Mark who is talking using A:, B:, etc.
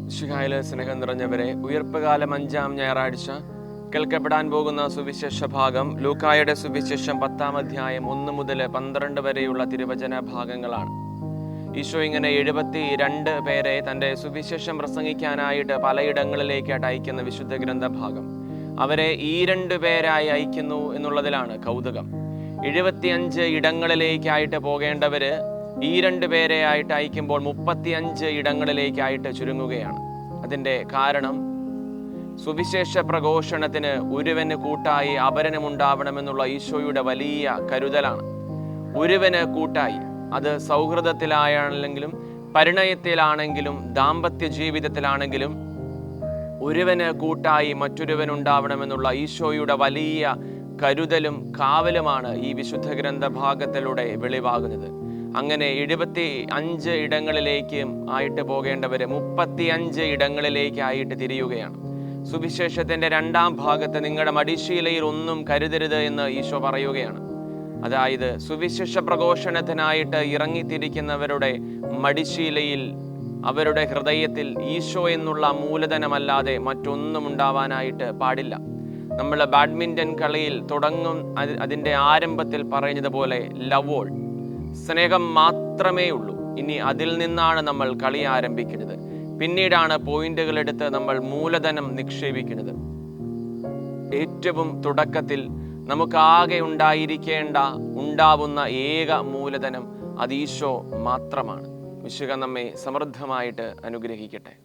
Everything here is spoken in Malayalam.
A: മിശിഹായിലെ സ്നേഹം നിറഞ്ഞവരെ, ഉയർപ്പുകാലം 5-ാം ഞായറാഴ്ച കേൾക്കപ്പെടാൻ പോകുന്ന സുവിശേഷ ഭാഗം ലൂക്കായുടെ സുവിശേഷം 10-ാം അധ്യായം 1 മുതൽ 12 വരെയുള്ള തിരുവചന ഭാഗങ്ങളാണ്. ഈശോ ഇങ്ങനെ 72 പേരെ തൻ്റെ സുവിശേഷം പ്രസംഗിക്കാനായിട്ട് പലയിടങ്ങളിലേക്കായിട്ട് അയക്കുന്ന വിശുദ്ധ ഗ്രന്ഥഭാഗം. അവരെ ഈ 2 പേരായി അയക്കുന്നു എന്നുള്ളതിലാണ് കൗതുകം. 75 ഇടങ്ങളിലേക്കായിട്ട് പോകേണ്ടവര് ഈ 2 പേരെ ആയിട്ട് അയക്കുമ്പോൾ 35 ഇടങ്ങളിലേക്കായിട്ട് ചുരുങ്ങുകയാണ്. അതിൻ്റെ കാരണം സുവിശേഷ പ്രഘോഷണത്തിന് ഒരുവന് കൂട്ടായി അപരനുമുണ്ടാവണമെന്നുള്ള ഈശോയുടെ വലിയ കരുതലാണ്. ഒരുവന് കൂട്ടായി, അത് സൗഹൃദത്തിലാണെങ്കിലും പരിണയത്തിലാണെങ്കിലും ദാമ്പത്യ ജീവിതത്തിലാണെങ്കിലും ഒരുവന് കൂട്ടായി മറ്റൊരുവനുണ്ടാവണമെന്നുള്ള ഈശോയുടെ വലിയ കരുതലും കാവലുമാണ് ഈ വിശുദ്ധ ഗ്രന്ഥഭാഗത്തിലൂടെ വെളിവാകുന്നത്. അങ്ങനെ 75 ഇടങ്ങളിലേക്ക് ആയിട്ട് പോകേണ്ടവര് 35 ഇടങ്ങളിലേക്കായിട്ട് തിരിയുകയാണ്. സുവിശേഷത്തിന്റെ 2-ാം ഭാഗത്ത് നിങ്ങളുടെ മടിശീലയിൽ ഒന്നും കരുതരുത് എന്ന് ഈശോ പറയുകയാണ്. അതായത് സുവിശേഷ പ്രഘോഷണത്തിനായിട്ട് ഇറങ്ങിത്തിരിക്കുന്നവരുടെ മടിശീലയിൽ, അവരുടെ ഹൃദയത്തിൽ ഈശോ എന്നുള്ള മൂലധനമല്ലാതെ മറ്റൊന്നും ഉണ്ടാവാനായിട്ട് പാടില്ല. നമ്മൾ ബാഡ്മിൻ്റൺ കളിയിൽ തുടങ്ങും അതിൻ്റെ ആരംഭത്തിൽ പറയുന്നതുപോലെ ലവോൾ, സ്നേഹം മാത്രമേ ഉള്ളൂ. ഇനി അതിൽ നിന്നാണ് നമ്മൾ കളി ആരംഭിക്കുന്നത്. പിന്നീടാണ് പോയിന്റുകൾ എടുത്ത് നമ്മൾ മൂലധനം നിക്ഷേപിക്കുന്നത്. ഏറ്റവും തുടക്കത്തിൽ നമുക്കാകെ ഉണ്ടാവുന്ന ഏക മൂലധനം അത് ഈശോ മാത്രമാണ്. മിശിഹ നമ്മെ സമൃദ്ധമായിട്ട് അനുഗ്രഹിക്കട്ടെ.